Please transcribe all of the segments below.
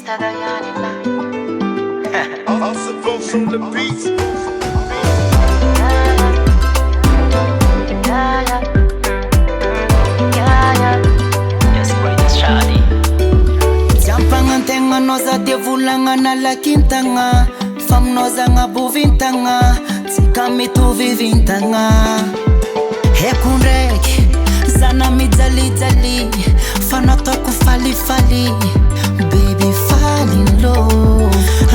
From the beats. Jampangan-tegna noza dia volagna lakintagna faminozagna bovintagna tsika mitovy vintagna haiko ndraiky zana mijalijaly fa nataoko falifaly baby falin-lo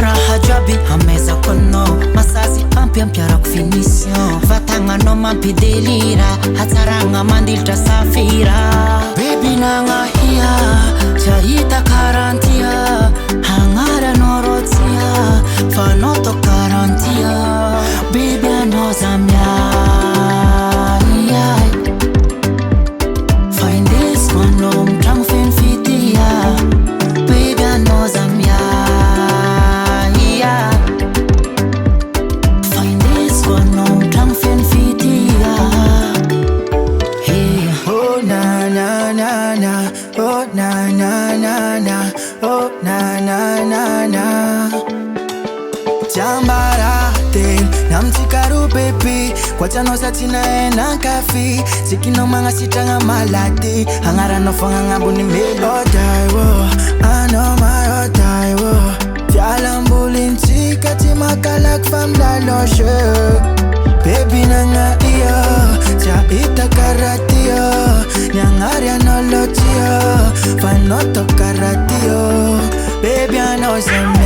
raha jiaby amezako anao masazy ampiampiarako finition vatagnanao mampidelira hatsaragna mandilitra safira baby nagnahia jahita karantia hagnaranao rotia fa anao to karantia baby anao zamia Oh na na na na, oh na na na na. Jambarate namtikaru baby kwa chano satina ena kafi sikino manga sitranga malati hangara no fanga ngabuni melo daiwo ano my daiwo jalambulin chikati makalak fam la loche baby nanga iyo cha itakaratia nyangaria no lochio fanoto karatio baby I know some